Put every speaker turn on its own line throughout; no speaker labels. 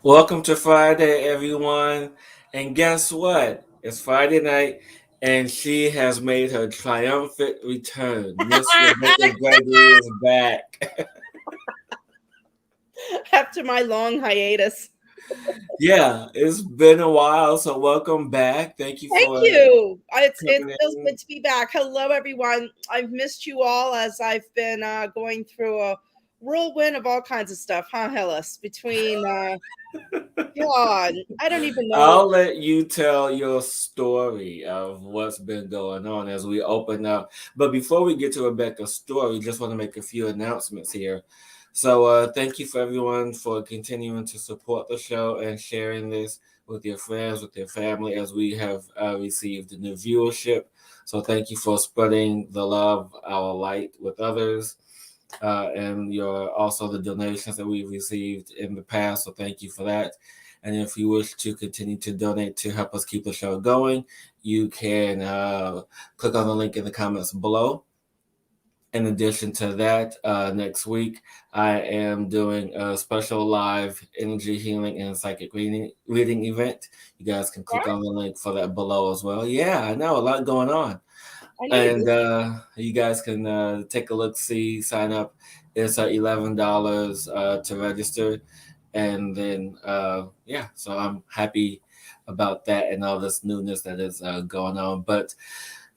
Welcome to Friday, everyone. And guess what? It's Friday night, and she has made her triumphant return. Miss Rebecca Gregory is back.
After my long hiatus.
Yeah, it's been a while, so welcome back. Thank you
Thank
for
you. It
coming
feels
in.
good to be back. Hello, everyone. I've missed you all as I've been going through a whirlwind of all kinds of stuff, huh, Hillis? Between God, I don't even know.
I'll let you tell your story of what's been going on as we open up. But before we get to Rebecca's story, just want to make a few announcements here. So, thank you for everyone for continuing to support the show and sharing this with your friends, with your family, as we have received new viewership. So, thank you for spreading the love, our light with others, and your also the donations that we've received in the past. So, thank you for that. And if you wish to continue to donate to help us keep the show going, you can click on the link in the comments below. In addition to that, next week I am doing a special live energy healing and psychic reading event. You guys can click
What?
on the link for that below as well. Yeah, I know a lot going on,
I need to
and
go.
you guys can take a look, see, sign up. It's $11 to register, and then yeah, so I'm happy about that and all this newness that is going on. But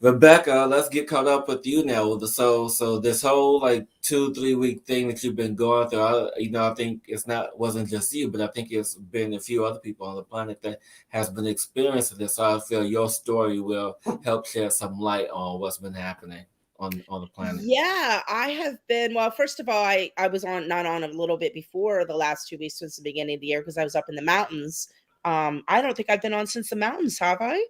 Rebecca, let's get caught up with you now. So this whole like 2 3 week thing that you've been going through, I think it's not wasn't just you, but I think it's been a few other people on the planet that has been experiencing this. So I feel your story will help shed some light on what's been happening on the planet.
Yeah, I have been. Well, first of all, I was on not on a little bit before the last 2 weeks since the beginning of the year because I was up in the mountains. I don't think I've been on since the mountains, have I?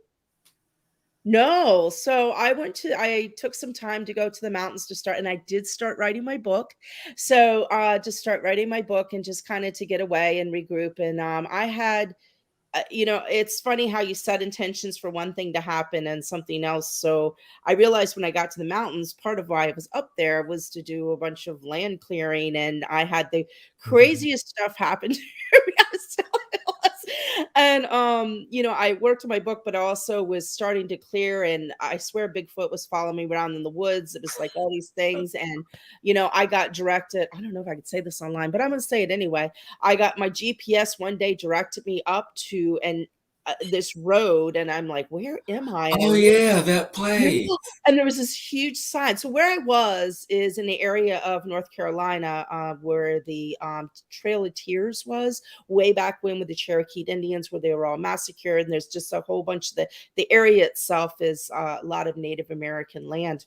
No. So I took some time to go to the mountains to start, and I did start writing my book. So to start writing my book and just kind of to get away and regroup. And I had it's funny how you set intentions for one thing to happen and something else. So I realized when I got to the mountains, part of why I was up there was to do a bunch of land clearing, and I had the craziest stuff happen to me. I was telling us. And I worked on my book, but I also was starting to clear, and I swear Bigfoot was following me around in the woods. It was like all these things, and I got directed. I don't know if I could say this online, but I'm gonna say it anyway. I got my GPS one day directed me up to this road, and I'm like, "Where am I?" And I
Oh
look,
yeah, that place.
yeah, and there was this huge sign. So where I was is in the area of North Carolina, where the Trail of Tears was way back when with the Cherokee Indians, where they were all massacred. And there's just a whole bunch of the area itself is a lot of Native American land.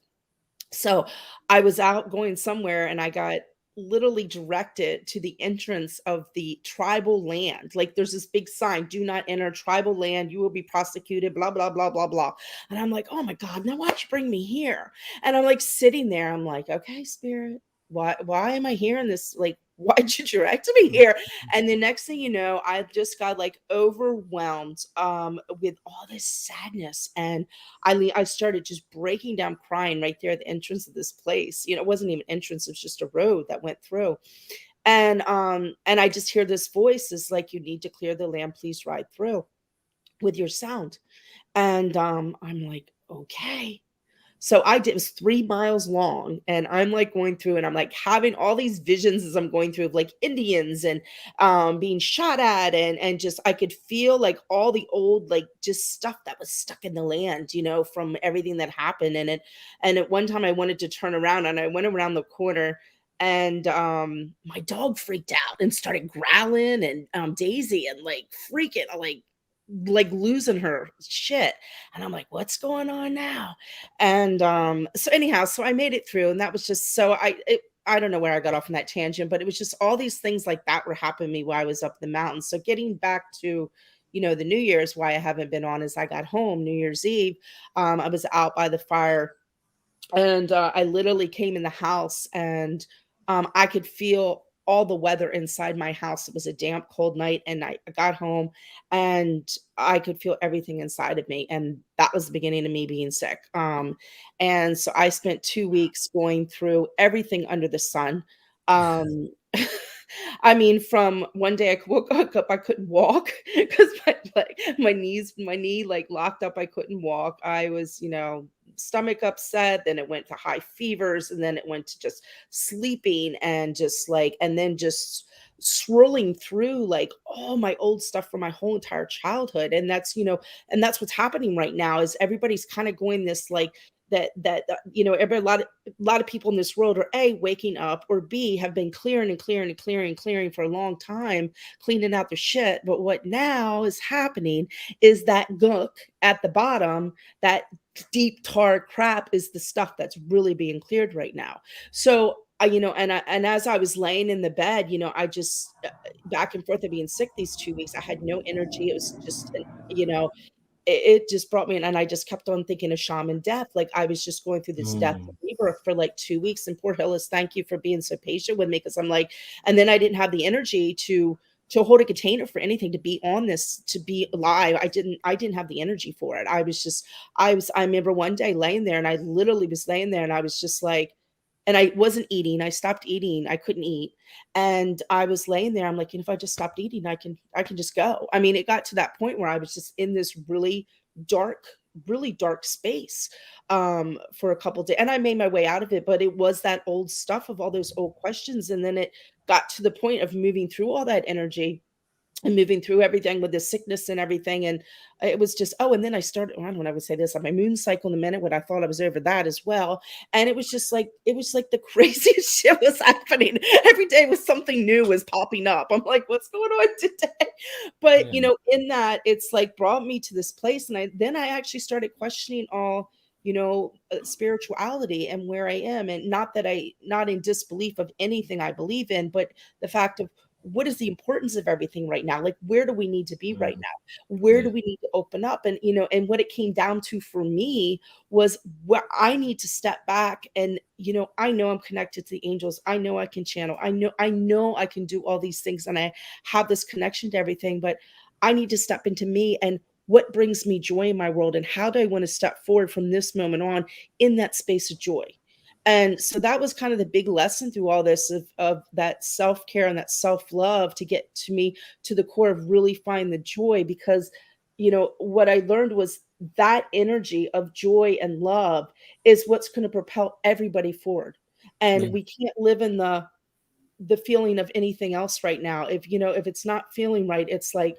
So I was out going somewhere and I got literally directed to the entrance of the tribal land. Like there's this big sign, do not enter tribal land, you will be prosecuted, blah, blah, blah, blah, blah. And I'm like, oh my God, now why'd you bring me here? And I'm like sitting there, I'm like, okay, spirit, why am I here in this? Like, why'd you direct me here? And the next thing you know, I just got like overwhelmed with all this sadness. And I started just breaking down crying right there at the entrance of this place. It wasn't even entrance, it was just a road that went through. And I just hear this voice is like, you need to clear the land, please ride through with your sound. And I'm like, okay. So I did, it was 3 miles long, and I'm like going through and I'm like having all these visions as I'm going through of like Indians and being shot at, and just I could feel like all the old like just stuff that was stuck in the land, from everything that happened. And at one time I wanted to turn around and I went around the corner, and my dog freaked out and started growling, and Daisy and like freaking like losing her shit. And I'm like, what's going on now? And so anyhow, so I made it through, and that was just so I don't know where I got off on that tangent, but it was just all these things like that were happening to me while I was up in the mountains. So getting back to the New Year's, why I haven't been on is I got home New Year's Eve. I was out by the fire, and I literally came in the house, and I could feel all the weather inside my house. It was a damp, cold night, and I got home, and I could feel everything inside of me, and that was the beginning of me being sick. And so I spent 2 weeks going through everything under the sun. Um, I mean, from one day I woke up, I couldn't walk because my knee like locked up. I couldn't walk. I was, stomach upset. Then it went to high fevers, and then it went to just sleeping and just like, and then just swirling through like all my old stuff from my whole entire childhood. And that's, and that's what's happening right now is everybody's kind of going this like every a lot of people in this world are A, waking up, or B, have been clearing and clearing and clearing and clearing for a long time, cleaning out their shit. But what now is happening is that gunk at the bottom, that deep tar crap is the stuff that's really being cleared right now. So and as I was laying in the bed, I just back and forth of being sick these 2 weeks. I had no energy. It was just, it just brought me in, and I just kept on thinking of shaman death. Like I was just going through this death
Mm,
and rebirth for like 2 weeks. And poor Hillis, thank you for being so patient with me because I'm like, and then I didn't have the energy to hold a container for anything, to be on this, to be alive. I didn't have the energy for it. I remember one day laying there, and I literally was laying there, and I was just like, and I wasn't eating. I stopped eating. I couldn't eat. And I was laying there. I'm like, if I just stopped eating, I can just go. I mean, it got to that point where I was just in this dark, really dark space for a couple days. And I made my way out of it, but it was that old stuff of all those old questions. And then it got to the point of moving through all that energy and moving through everything with the sickness and everything. And it was just, oh, and then I started, I don't know when I would say this, on my moon cycle in a minute, when I thought I was over that as well. And it was just like, it was like the craziest shit was happening. Every day was something new was popping up. I'm like, what's going on today? But,
yeah.
in that, it's like brought me to this place. And then I actually started questioning all, spirituality and where I am. And not in disbelief of anything I believe in, but the fact of, what is the importance of everything right now? Like, where do we need to be right
Mm,
now? Where
yeah.
do we need to open up? And, and what it came down to for me was where I need to step back. And, I know I'm connected to the angels. I know I can channel. I know I can do all these things, and I have this connection to everything, but I need to step into me and what brings me joy in my world, and how do I want to step forward from this moment on in that space of joy. And so that was kind of the big lesson through all this of that self-care and that self-love, to get to me, to the core of really find the joy. Because what I learned was that energy of joy and love is what's going to propel everybody forward.
Yeah.
And we can't live in the feeling of anything else right now. If it's not feeling right, it's like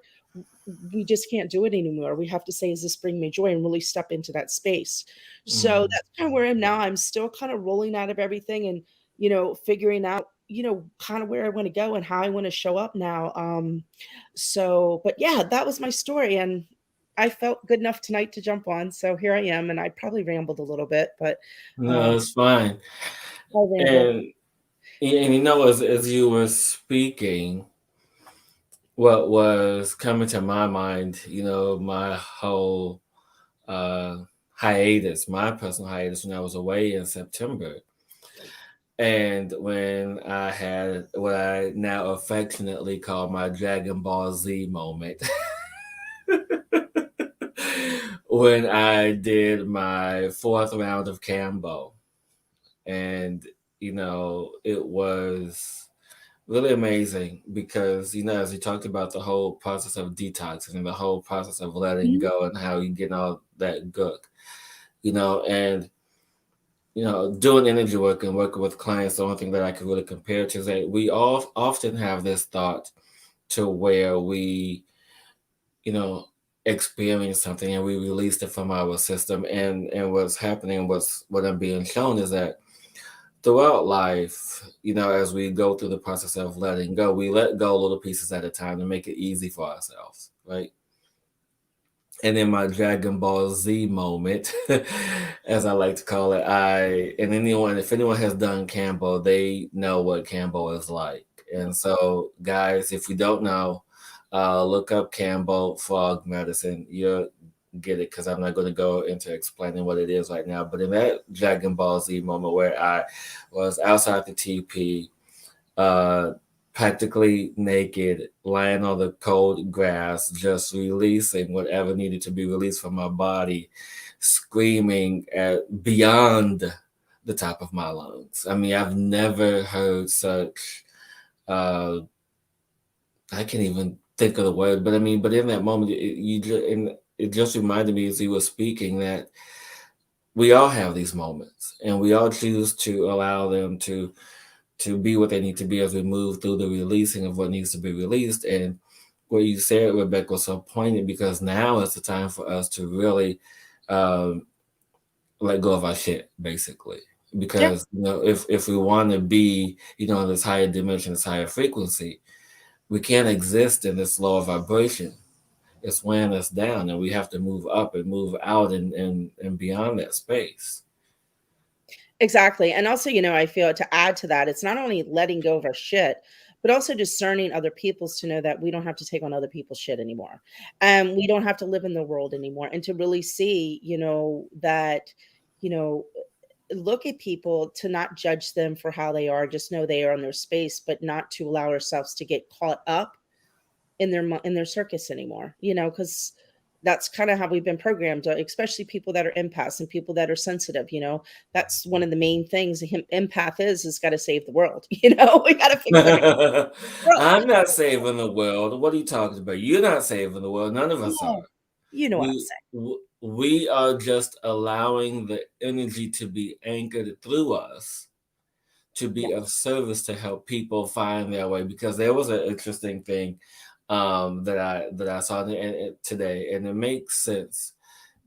we just can't do it anymore. We have to say, is this bringing me joy, and really step into that space. So
Mhm.
that's kind of where I am now. I'm still kind of rolling out of everything, and figuring out, kind of where I want to go and how I want to show up now. So but yeah, that was my story, and I felt good enough tonight to jump on. So here I am, and I probably rambled a little bit, but
No, it's fine.
I rambled.
And as you were speaking, what was coming to my mind, my whole uh, hiatus, my personal hiatus when I was away in September. And when I had what I now affectionately call my Dragon Ball Z moment, when I did my fourth round of Cambo. And, it was really amazing because, as you talked about the whole process of detoxing and the whole process of letting
Mhm.
go and how you get all that gook, and doing energy work and working with clients, the only thing that I could really compare to is that we all often have this thought to where we, you know, experience something and we release it from our system. And what's happening, what I'm being shown is that throughout life, as we go through the process of letting go, we let go little pieces at a time to make it easy for ourselves, right? And in my Dragon Ball Z moment, as I like to call it, if anyone has done Cambo, they know what Cambo is like. And so, guys, if you don't know, look up Cambo frog medicine. You'll get it because I'm not going to go into explaining what it is right now. But in that Dragon Ball Z moment where I was outside the TP, uh, practically naked, lying on the cold grass, just releasing whatever needed to be released from my body, screaming at beyond the top of my lungs. I mean, I've never heard such uh, I can't even think of the word, but I mean, but in that moment, you just, and it just reminded me as he was speaking that we all have these moments, and we all choose to allow them to be what they need to be as we move through the releasing of what needs to be released. And what you said, Rebecca, was so poignant because now is the time for us to really um, let go of our shit, basically.
Yeah,
Because if we want to be in this higher dimension, this higher frequency, we can't exist in this lower vibration. It's weighing us down, and we have to move up and move out and beyond that space.
exactly. And also, I feel to add to that, it's not only letting go of our shit, but also discerning other people's to know that we don't have to take on other people's shit anymore. And we don't have to live in the world anymore. And to really see, that, you know, look at people, to not judge them for how they are, just know they are in their space, but not to allow ourselves to get caught up in their circus anymore, because that's kind of how we've been programmed, especially people that are empaths and people that are sensitive. That's one of the main things him empath is got to save the world. We got to fix every world.
I'm not saving the world. What are you talking about? You're not saving the world. None of us
Yeah,
are.
you know what I'm
We
saying.
we are just allowing the energy to be anchored through us to
Yeah,
be of service to help people find their way. Because there was an interesting thing that I saw today, and it makes sense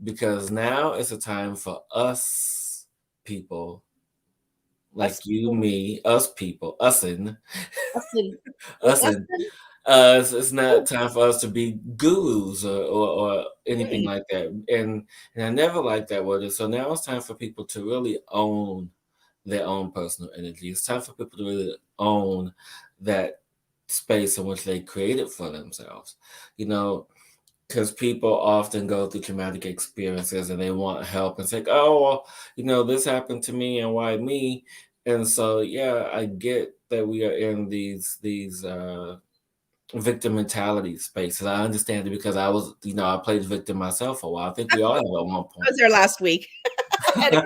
because now it's a time for us people
us
like you,
people,
me, us people, usin,
us and us
usin.
and
It's not time for us to be gurus or anything
right.
like that. And I never liked that word. And so now it's time for people to really own their own personal energy. It's time for people to really own that space in which they created for themselves. You know, because people often go through traumatic experiences and they want help and say, oh, well, this happened to me and why me? And so, yeah, I get that we are in these victim mentality spaces. I understand it because I played victim myself for a while. I think we all have at one
I was there
point.
last week. I had to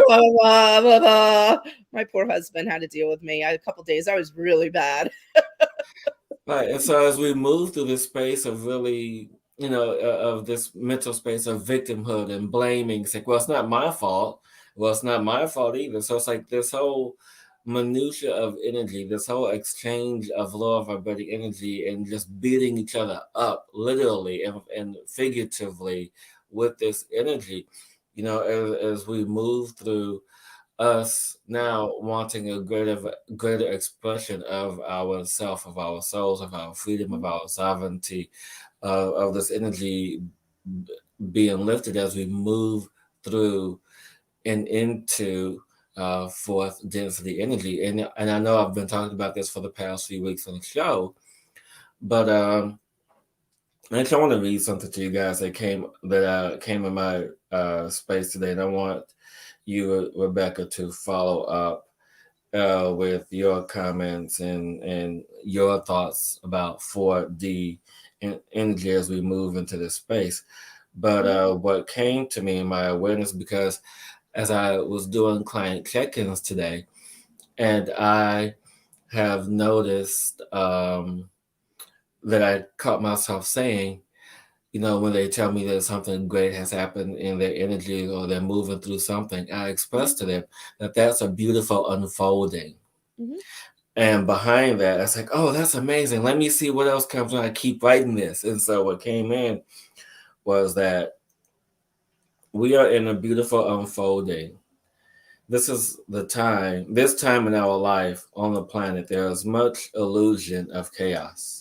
blah, blah, blah, blah. My poor husband had to deal with me. A couple days. I was really bad.
Right. And so as we move through this space of really, of this mental space of victimhood and blaming, it's like, well, it's not my fault. Well, it's not my fault either. So it's like this whole minutia of energy, this whole exchange of low vibrating energy and just beating each other up, literally and figuratively, with this energy. As we move through us now wanting a greater expression of our self, of our souls, of our freedom, of our sovereignty, of this energy being lifted as we move through and into fourth density energy. And I know I've been talking about this for the past few weeks on the show, but actually I want to read something to you guys that came in my space today, and I want you, Rebecca, to follow up with your comments and your thoughts about 4D energy as we move into this space. But what came to me in my awareness, because as I was doing client check-ins today, and I have noticed that I caught myself saying, when they tell me that something great has happened in their energy or they're moving through something, I express to them that that's a beautiful unfolding.
Mhm.
And behind that, it's like, oh, that's amazing. Let me see what else comes when I keep writing this. And so what came in was that we are in a beautiful unfolding. This time in our life on the planet, there is much illusion of chaos.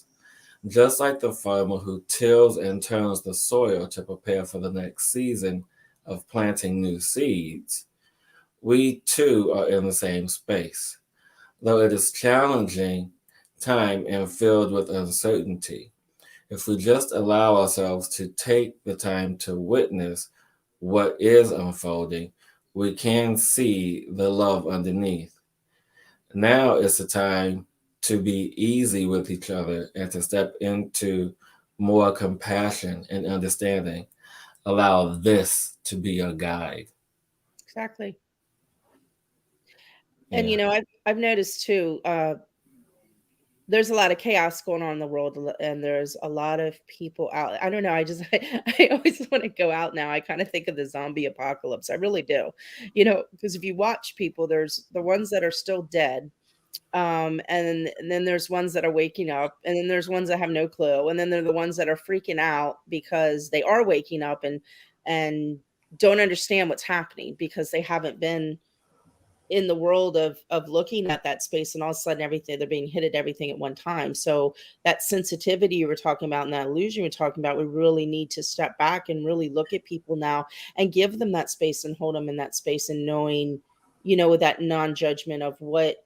Just like the farmer who tills and turns the soil to prepare for the next season of planting new seeds, we too are in the same space. Though it is challenging time and filled with uncertainty, if we just allow ourselves to take the time to witness what is unfolding, we can see the love underneath. Now is the time to be easy with each other and to step into more compassion and understanding. Allow this to be your guide.
Exactly. And
Yeah.
I've noticed too, there's a lot of chaos going on in the world, and there's a lot of people out. I don't know. I just I always want to go out now. I kind of think of the zombie apocalypse. I really do. Because if you watch people, there's the ones that are still dead, and then there's ones that are waking up, and then there's ones that have no clue, and then they're the ones that are freaking out because they are waking up and don't understand what's happening because they haven't been in the world of looking at that space, and all of a sudden everything, they're being hit at everything at one time. So that sensitivity you were talking about and that illusion you're talking about, we really need to step back and really look at people now and give them that space and hold them in that space, and knowing, with that non-judgment of what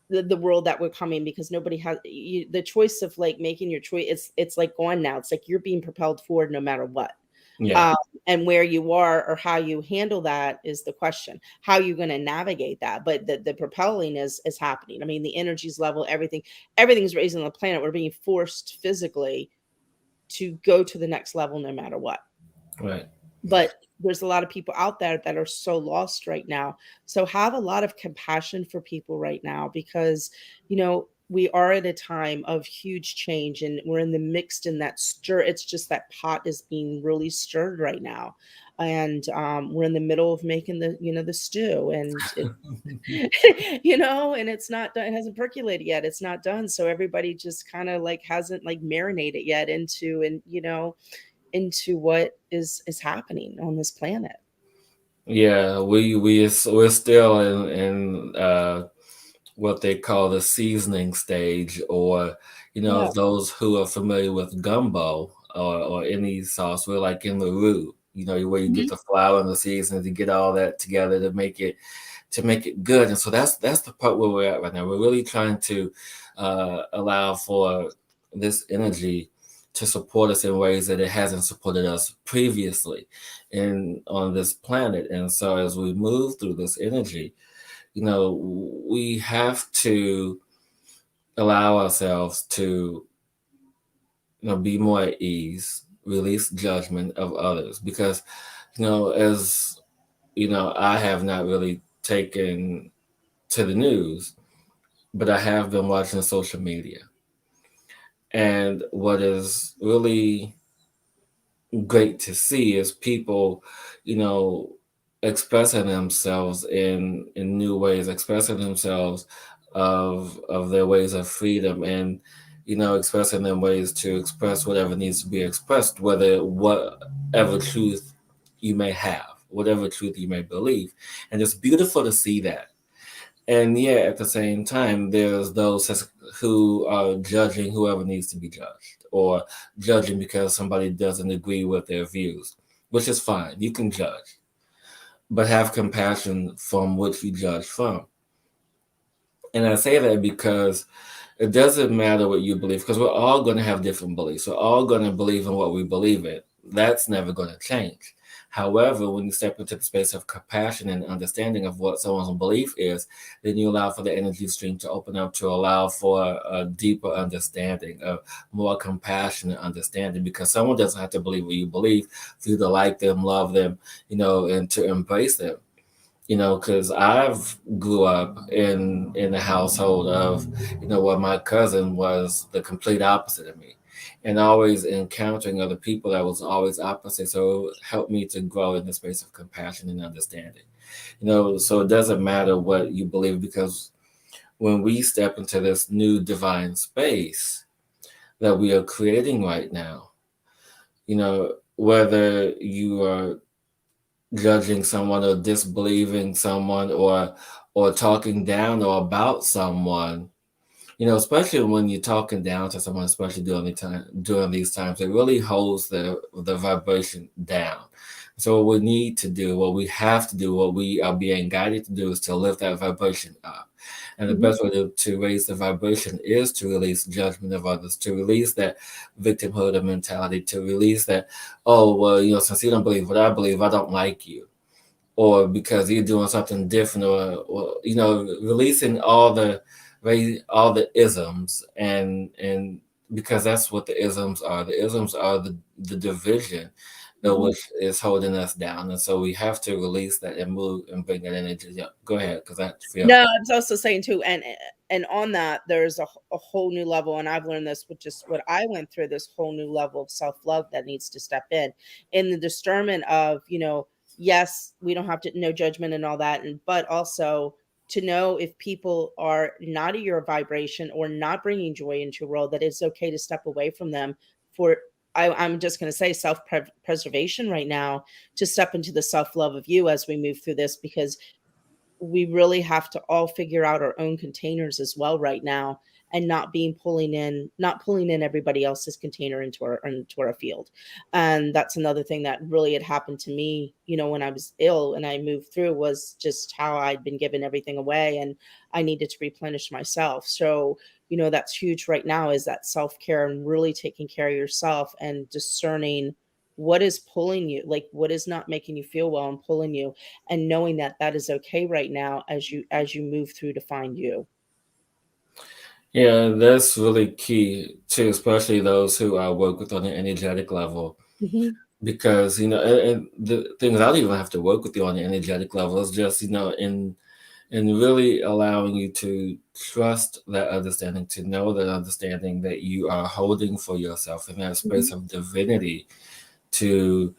the world that we're coming, because nobody has the choice of like making your choice. It's like gone now. It's like you're being propelled forward no matter what.
Yeah.
um, and where you are or how you handle that is the question. How you going to navigate that? But the propelling is happening. I mean, the energies level, everything's raising on the planet. We're being forced physically to go to the next level no matter what.
Right.
But there's a lot of people out there that are so lost right now. So have a lot of compassion for people right now, because we are at a time of huge change, and we're in the mixed in that stir. It's just that pot is being really stirred right now, and we're in the middle of making the stew, and it and it's not done. It hasn't percolated yet. It's not done. So everybody just kind of like hasn't like marinated yet into what is happening on this planet.
Yeah, we're still in what they call the seasoning stage, or
Yeah.
those who are familiar with gumbo or any sauce, we're like in the roux, where you get
Mhm.
the flour and the seasoning to get all that together to make it good. And so that's the part where we're at right now. We're really trying to allow for this energy to support us in ways that it hasn't supported us previously on this planet. And so as we move through this energy, we have to allow ourselves to, be more at ease, release judgment of others, because, as I have not really taken to the news, but I have been watching social media. And what is really great to see is people, you know, expressing themselves in new ways, expressing themselves of their ways of freedom, and expressing them ways to express whatever needs to be expressed, whatever truth you may have, whatever truth you may believe. And it's beautiful to see that. And yet, at the same time, there's those who are judging whoever needs to be judged, or judging because somebody doesn't agree with their views, which is fine. You can judge, but have compassion from what you judge from. And I say that because it doesn't matter what you believe, because we're all going to have different beliefs. We're all going to believe in what we believe in. That's never going to change. However, when you step into the space of compassion and understanding of what someone's belief is, then you allow for the energy stream to open up to allow for a deeper understanding, a more compassionate understanding, because someone doesn't have to believe what you believe for you to like them, love them, and to embrace them. Because I've grew up in a household of, where my cousin was the complete opposite of me, and always encountering other people that was always opposite. So it helped me to grow in the space of compassion and understanding. So it doesn't matter what you believe, because when we step into this new divine space that we are creating right now, whether you are judging someone or disbelieving someone, or talking down or about someone, especially when you're talking down to someone, especially during these times, it really holds the vibration down. So what we need to do, what we have to do, what we are being guided to do, is to lift that vibration up. And the
Mhm.
best way to raise the vibration is to release judgment of others, to release that victimhood of mentality, to release that, oh, well, since you don't believe what I believe, I don't like you, or because you're doing something different, or releasing all the isms, and because that's what the isms are. The isms are the division,
Mhm.
which is holding us down. And so we have to release that and move and bring that energy. Yeah, go ahead, because I feel.
No, I was also saying too, and on that, there's a whole new level, and I've learned this with just what I went through. This whole new level of self love that needs to step in the discernment of, yes, we don't have to no judgment and all that, and but also to know if people are not at your vibration or not bringing joy into your world, that it's okay to step away from them for. I'm just going to say self preservation right now, to step into the self love of you as we move through this, because we really have to all figure out our own containers as well right now, and not pulling in everybody else's container into our field. And that's another thing that really had happened to me, when I was ill and I moved through, was just how I'd been given everything away, and I needed to replenish myself. So that's huge right now, is that self-care and really taking care of yourself and discerning what is pulling you, like what is not making you feel well and pulling you, and knowing that that is okay right now as you move through to find you.
Yeah, that's really key too, especially those who I work with on an energetic level.
Mhm.
Because and the things I don't even have to work with you on the energetic level. It's just in really allowing you to trust that understanding, to know that understanding that you are holding for yourself in that
Mhm.
space of divinity, to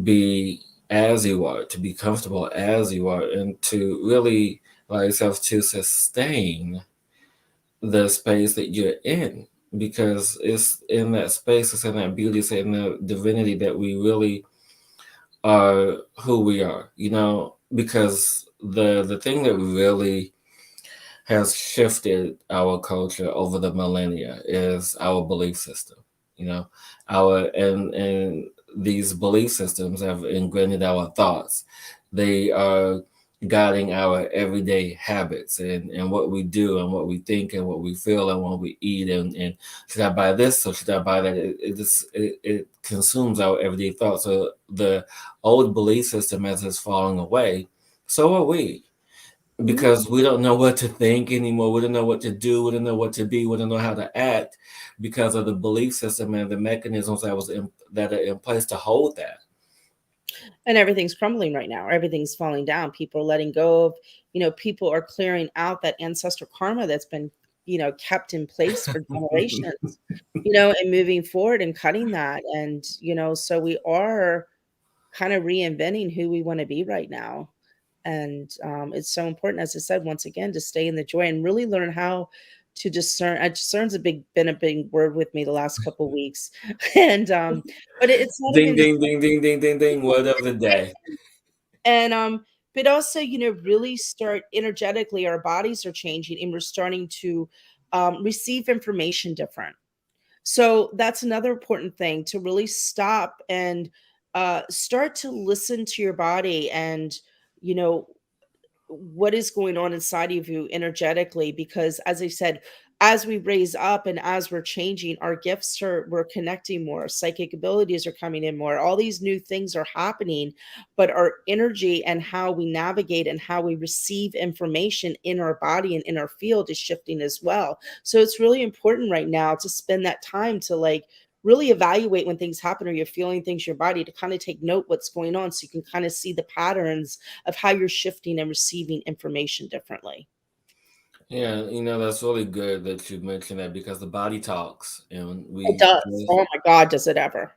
be as you are, to be comfortable as you are, and to really allow yourself to sustain the space that you're in, because it's in that space, it's in that beauty, it's in the divinity that we really are who we are, because the thing that really has shifted our culture over the millennia is our belief system. You know, our and these belief systems have ingrained our thoughts. They are guiding our everyday habits and what we do and what we think and what we feel and what we eat and should I buy this or should I buy that? It consumes our everyday thoughts. So the old belief system as it's falling away, so are we,
Mhm.
because we don't know what to think anymore. We don't know what to do. We don't know what to be. We don't know how to act because of the belief system and the mechanisms that are in place to hold that.
And everything's crumbling right now. Everything's falling down. People are letting go of, people are clearing out that ancestral karma that's been, kept in place for generations, and moving forward and cutting that. And, so we are kind of reinventing who we want to be right now. And it's so important, as I said, once again, to stay in the joy and really learn how to discern. Discern's been a big word with me the last couple of weeks, and but it's not
Ding,
even
ding, ding, ding, ding, ding, ding. Word of the day.
and but also, really start energetically. Our bodies are changing, and we're starting to receive information different. So that's another important thing, to really stop and start to listen to your body, and you know what is going on inside of you energetically, because as I said, as we raise up and as we're changing, our gifts we're connecting more, psychic abilities are coming in more, all these new things are happening, but our energy and how we navigate and how we receive information in our body and in our field is shifting as well. So it's really important right now to spend that time to really evaluate when things happen or you're feeling things in your body, to kind of take note what's going on, so you can kind of see the patterns of how you're shifting and receiving information differently.
Yeah, that's really good that you mentioned that because the body talks and
It
we
does. Oh my God, does it ever?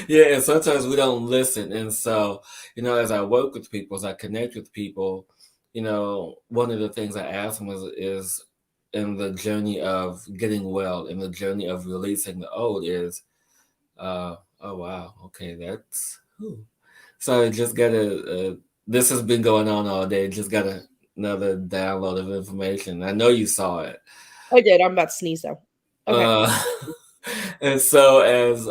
yeah, and sometimes we don't listen. And so, as I work with people, as I connect with people, one of the things I ask them is in the journey of getting well, in the journey of releasing the old is, oh wow, okay, that's, whew. So I just got this has been going on all day. Just got another download of information. I know you saw it.
I did. I'm about to sneeze though. Okay.
Uh, and so as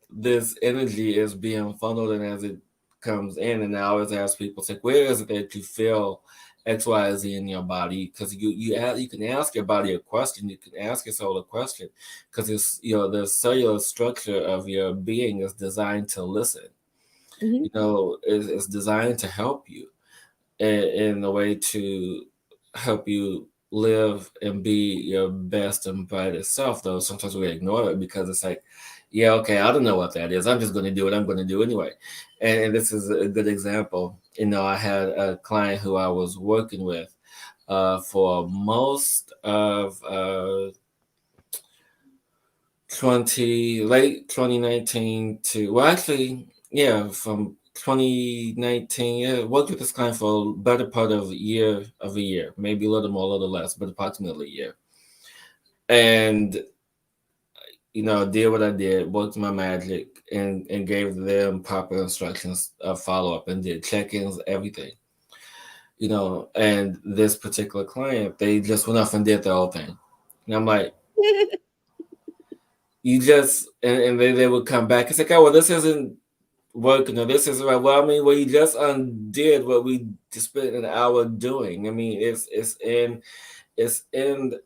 this energy is being funneled and as it comes in, and I always ask people, it's like, where is it that you feel X, Y, Z in your body? Because you can ask your body a question, you can ask your soul a question, because it's the cellular structure of your being is designed to listen.
Hmm.
It's designed to help you in a way to help you live and be your best and brightest self. Though sometimes we ignore it because it's like, yeah, okay, I don't know what that is. I'm just going to do what I'm going to do anyway. And this is a good example. I had a client who I was working with for most of late 2019 to, well, actually, yeah, from 2019, yeah, worked with this client for a better part of a year, maybe a little more, a little less, but approximately a year. And did what I did, worked my magic, and gave them proper instructions of follow up and did check ins, everything. And this particular client, they just went off and did their whole thing. And I'm like, you just, and they would come back. It's like, oh, well, this isn't working, or this isn't right. Well, I mean, well, you just undid what we just spent an hour doing. I mean, it's in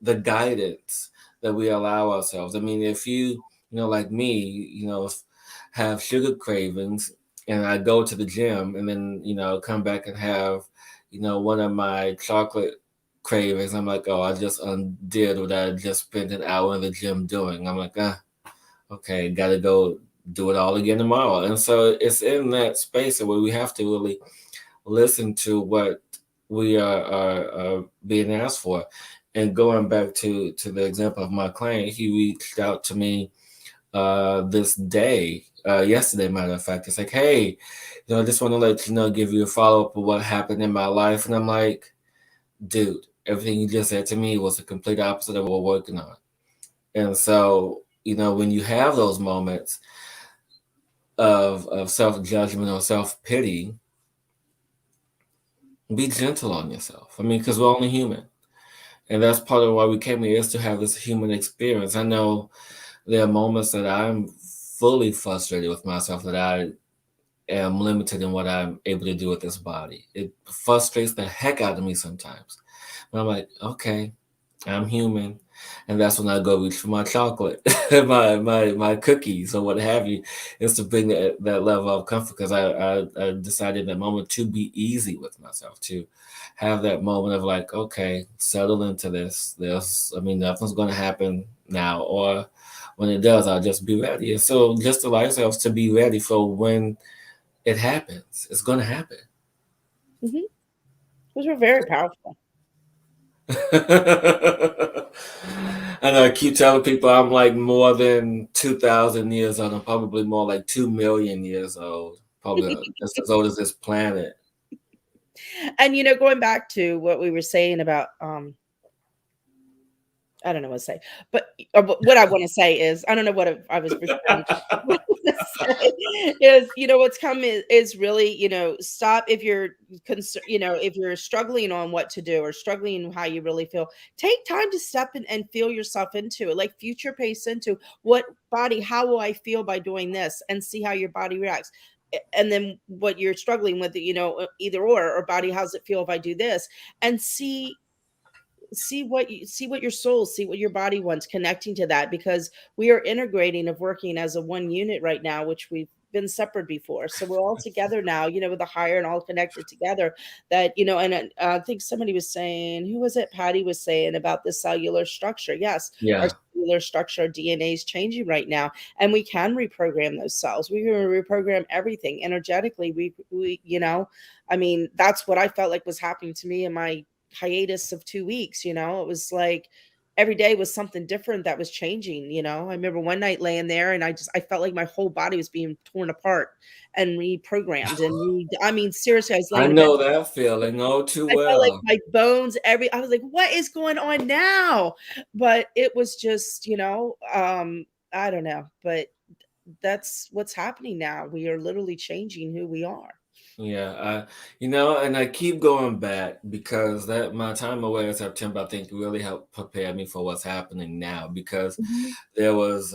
the guidance that we allow ourselves. I mean, if like me, have sugar cravings, and I go to the gym and then, come back and have, one of my chocolate cravings, I'm like, oh, I just undid what I just spent an hour in the gym doing. I'm like, okay, gotta go do it all again tomorrow. And so it's in that space where we have to really listen to what we are being asked for. And going back to the example of my client, he reached out to me this day, yesterday, matter of fact. It's like, hey, I just want to let you know, give you a follow up of what happened in my life. And I'm like, dude, everything you just said to me was the complete opposite of what we're working on. And so, when you have those moments of self judgment or self pity, be gentle on yourself. I mean, because we're only human. And that's part of why we came here, is to have this human experience. I know there are moments that I'm fully frustrated with myself, that I am limited in what I'm able to do with this body. It frustrates the heck out of me sometimes. But I'm like, okay, I'm human. And that's when I go reach for my chocolate, my cookies, or what have you, is to bring that level of comfort, because I decided in that moment to be easy with myself, to have that moment of like, okay, settle into this. I mean, nothing's going to happen now, or when it does, I'll just be ready. And so just allow yourselves to be ready for when it happens. It's going to happen.
Mhm. Those were very powerful.
I know I keep telling people I'm like more than 2,000 years old. I'm probably more like 2 million years old. Probably just as old as this planet.
And going back to what we were saying about I don't know what to say, but what I want to say is, I don't know what I was referring to. What I wanna say is, what's come is really, stop if you're if you're struggling on what to do, or struggling how you really feel. Take time to step in and feel yourself into it, like future pace into what body, how will I feel by doing this, and see how your body reacts. And then what you're struggling with, either or body, how's it feel if I do this, and see what your soul, see what your body wants, connecting to that, because we are integrating of working as a one unit right now, which we've been separate before, so we're all together now, with the higher, and all connected together. That and I think somebody was saying, who was it, Patty was saying about the cellular structure. Yes, our
Yeah.
cellular structure, our DNA is changing right now, and we can reprogram those cells. We can reprogram everything energetically. I mean, that's what I felt like was happening to me in my hiatus of 2 weeks. It was like every day was something different that was changing. I remember one night laying there, and I felt like my whole body was being torn apart and reprogrammed, and I mean, seriously, I was
I
laying in bed.
know that feeling oh too
I felt like
well.
my bones, I was like, what is going on now? But it was just, I don't know, but that's what's happening now. We are literally changing who we are.
Yeah, and I keep going back because that my time away in September, I think, really helped prepare me for what's happening now. Because
Mhm.
there was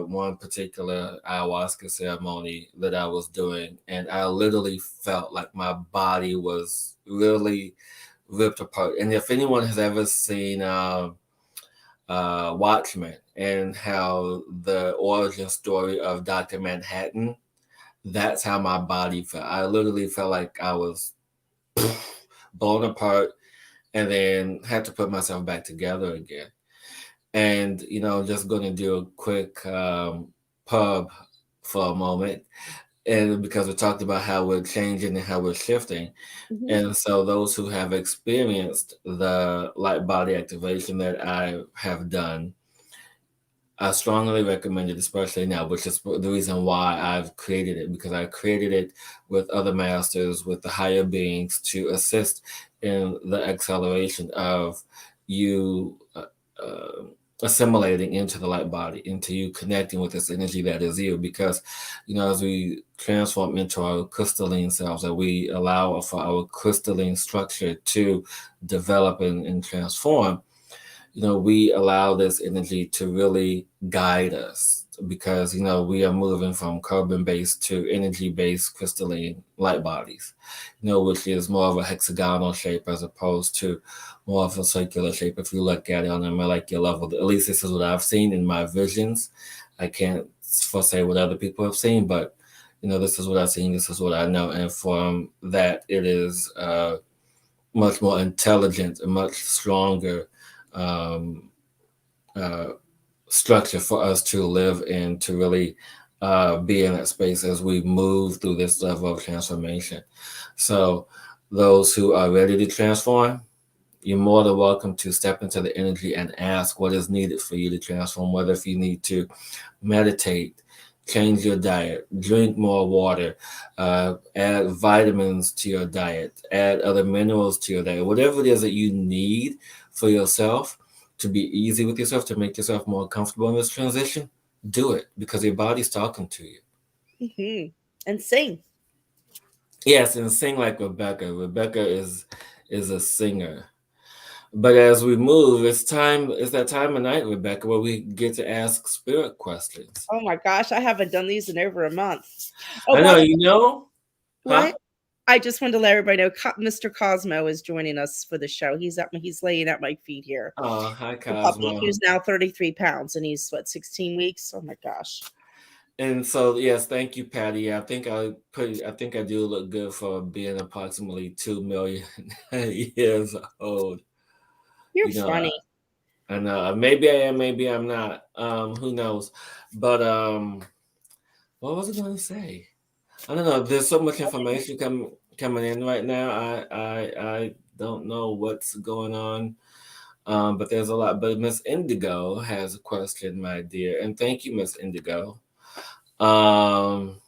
one particular ayahuasca ceremony that I was doing, and I literally felt like my body was really ripped apart. And if anyone has ever seen Watchmen, and how the origin story of Dr. Manhattan, that's how my body felt. I literally felt like I was blown apart, and then had to put myself back together again. And just going to do a quick pub for a moment, and because we talked about how we're changing and how we're shifting.
Mhm.
And so those who have experienced the light body activation that I have done, I strongly recommend it, especially now, which is the reason why I've created it, because I created it with other masters, with the higher beings, to assist in the acceleration of you assimilating into the light body, into you connecting with this energy that is you. Because, as we transform into our crystalline selves, that we allow for our crystalline structure to develop and transform, we allow this energy to really guide us, because, we are moving from carbon based to energy based crystalline light bodies, which is more of a hexagonal shape as opposed to more of a circular shape. If you look at it on a molecular level, at least this is what I've seen in my visions. I can't foresay what other people have seen, but this is what I've seen, this is what I know. And from that, it is much more intelligent and much stronger um, uh, structure for us to live in, to really be in that space as we move through this level of transformation. So, those who are ready to transform, you're more than welcome to step into the energy and ask what is needed for you to transform. Whether if you need to meditate, change your diet, drink more water, add vitamins to your diet, add other minerals to your diet, whatever it is that you need for yourself to be easy with yourself, to make yourself more comfortable in this transition, do it, because your body's talking to you.
Mhm. And sing.
Yes, and sing like Rebecca. Rebecca is a singer. But as we move, it's that time of night, Rebecca, where we get to ask spirit questions.
Oh my gosh, I haven't done these in over a month. Oh,
I
by
know,
the way,
huh?
what? I just wanted to let everybody know Mr. Cosmo is joining us for the show. He's laying at my feet here.
Oh, hi,
The puppy
Cosmo.
who's now 33 pounds and he's what, 16 weeks? Oh my gosh.
And so, yes, thank you, Patty. I think I do look good for being approximately 2 million years old.
You're
You know,
funny.
I know maybe I am, maybe I'm not. Who knows? But what was I going to say? I don't know. There's so much information coming in right now. I don't know what's going on. But there's a lot. But Miss Indigo has a question, my dear, and thank you, Miss Indigo. Um,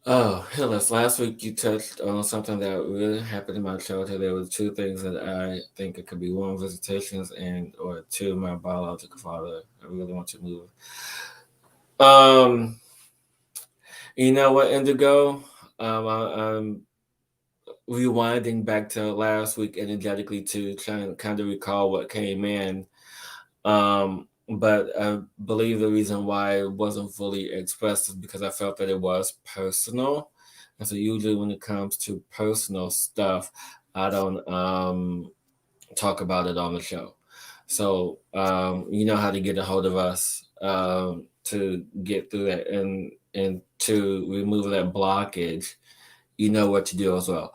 oh, Hillis, last week you touched on something that really happened in my childhood. There were two things that I think it could be: one, visitations, and or two, my biological father. I really want to move. Um, you know what, Indigo? I'm rewinding back to last week energetically to try and kind of recall what came in. But I believe the reason why it wasn't fully expressed is because I felt that it was personal. And so usually when it comes to personal stuff, I don't talk about it on the show. So you know how to get a hold of us to get through that and to remove that blockage. You know what to do as well.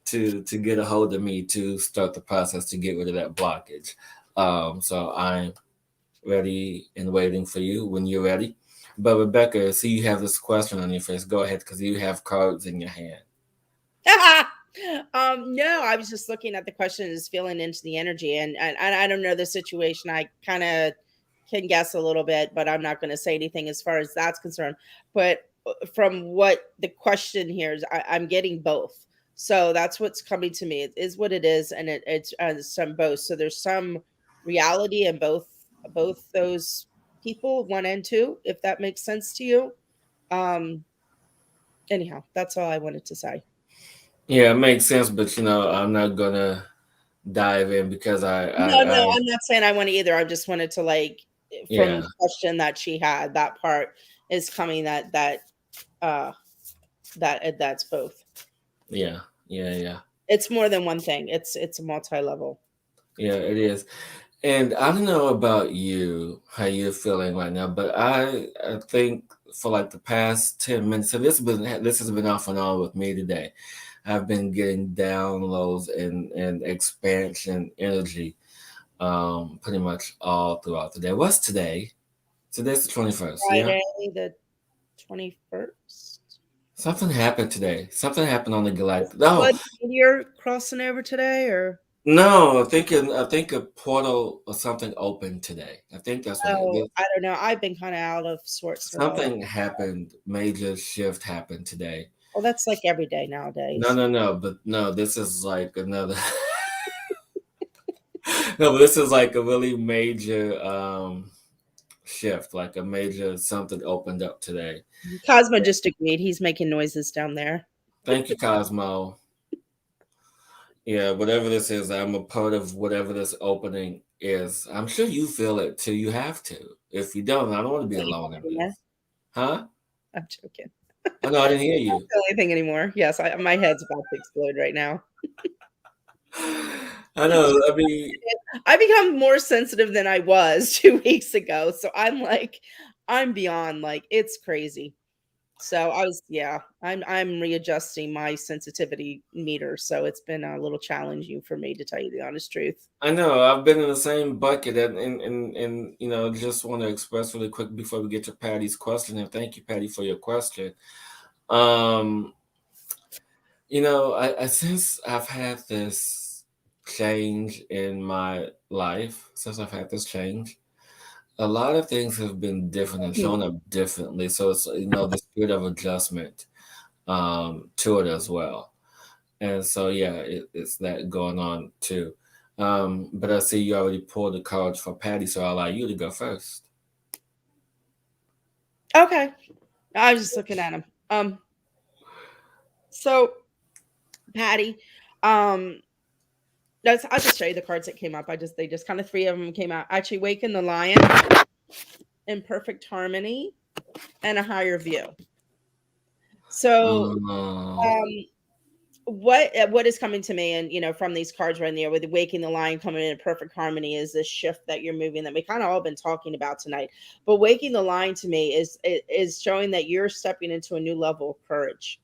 To get a hold of me to start the process to get rid of that blockage. So I'm ready and waiting for you when you're ready. But Rebecca, see you have this question on your face. Go ahead, because you have cards in your hand.
No, I was just looking at the question, is feeling into the energy, and I don't know the situation. I kind of can guess a little bit, but I'm not going to say anything as far as that's concerned. But from what the question here is, I'm getting both. So that's what's coming to me. It is what it is, and it's some both. So there's some reality in both those people, one and two, if that makes sense to you. Um, Anyhow, that's all I wanted to say.
Yeah, it makes sense, but I'm not gonna dive in because
No, I'm not saying I want to either. I just wanted to from
yeah,
the question that she had, that part is coming uh that's both.
yeah, yeah.
It's more than one thing. It's a multi-level.
Yeah, it is. And I don't know about you, how you're feeling right now, but I think for like the past 10 minutes, so this has been off and on with me today. I've been getting downloads and expansion energy pretty much all throughout the day. What's today? Today's the 21st, yeah?
Friday the 21st.
Something happened today. Something happened on the
Is
galactic.
the
No,
flood meteor crossing over today, or
no, I think a portal or something opened today. I think that's what it
oh,
is.
I don't know. I've been kind of out of sorts with all that.
Something happened. Major shift happened today.
Well, that's like every day
No,
nowadays.
no, no, but no, this is like another. No, but this is like a really major shift, like a major something opened up today.
Cosmo just agreed. He's making noises down there.
Thank you, Cosmo. Yeah, whatever this is, I'm a part of whatever this opening is. I'm sure you feel it too. You have to. If you don't, I don't want to be alone in this.
Yeah,
Huh?
I'm joking.
I know I didn't hear
I don't
you.
feel anything anymore. Yes, my head's about to explode right now.
I know. I mean,
I become more sensitive than I was 2 weeks ago. So I'm like, I'm beyond like it's crazy. So I was, yeah, I'm readjusting my sensitivity meter. So it's been a little challenging for me to tell you the honest truth.
I know I've been in the same bucket, and just want to express really quick before we get to Patty's question, and thank you, Patty, for your question. Um, I since I've had this change in my life, since I've had this change, a lot of things have been different and
Mhm.
shown up differently. So it's the spirit of adjustment to it as well. And so yeah, it's that going on too. But I see you already pulled the cards for Patty, so I'll allow you to go first.
Okay. I was just looking at him. So Patty, um, I'll just show you the cards that came up. They just kind of three of them came out. Actually, Waken the Lion, in perfect harmony, and a higher view. So,
Um,
um, what is coming to me, and from these cards right there, with Waking the Lion coming in perfect harmony, is this shift that you're moving that we kind of all been talking about tonight. But Waking the Lion to me is showing that you're stepping into a new level of courage,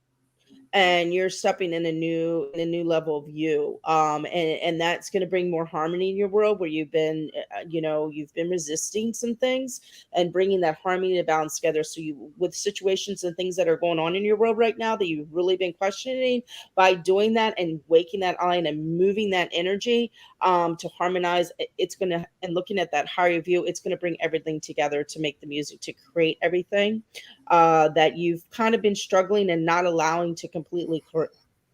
and you're stepping in a new level of you, and that's going to bring more harmony in your world where you've been you've been resisting some things, and bringing that harmony to balance together. So you, with situations and things that are going on in your world right now that you've really been questioning, by doing that and waking that line and moving that energy, to harmonize, it's going to, and looking at that higher view, it's going to bring everything together to make the music, to create everything that you've kind of been struggling and not allowing to completely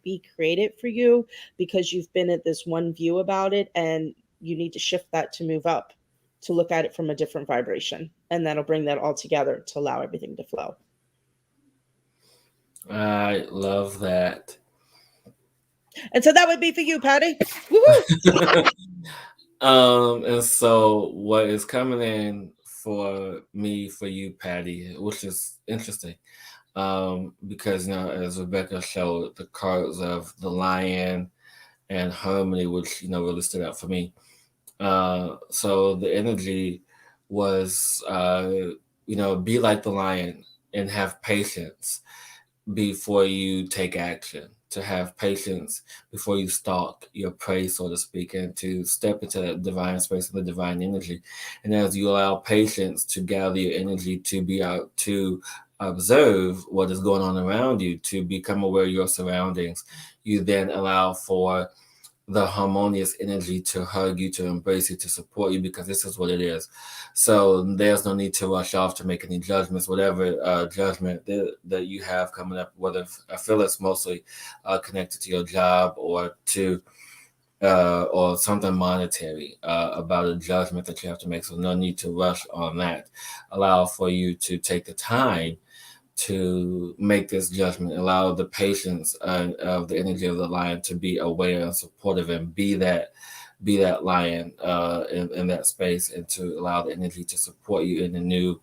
be created for you, because you've been at this one view about it, and you need to shift that to move up, to look at it from a different vibration, and that'll bring that all together to allow everything to flow.
I love that.
And so that would be for you, Patty. Woohoo!
And so what is coming in for me, for you, Patty, which is interesting, because as Rebecca showed the cards of the lion and harmony, which really stood out for me. So the energy was, be like the lion and have patience before you take action, to have patience before you stalk your prey, so to speak, and to step into that divine space and the divine energy. And as you allow patience to gather your energy, to be out to observe what is going on around you, to become aware of your surroundings, you then allow for the harmonious energy to hug you, to embrace you, to support you, because this is what it is. So there's no need to rush off to make any judgments, whatever judgment that you have coming up, whether I feel it's mostly connected to your job or to or something monetary, about a judgment that you have to make. So no need to rush on that. Allow for you to take the time to make this judgment. Allow the patience of the energy of the lion to be aware and supportive, and be that lion in that space, and to allow the energy to support you in a new,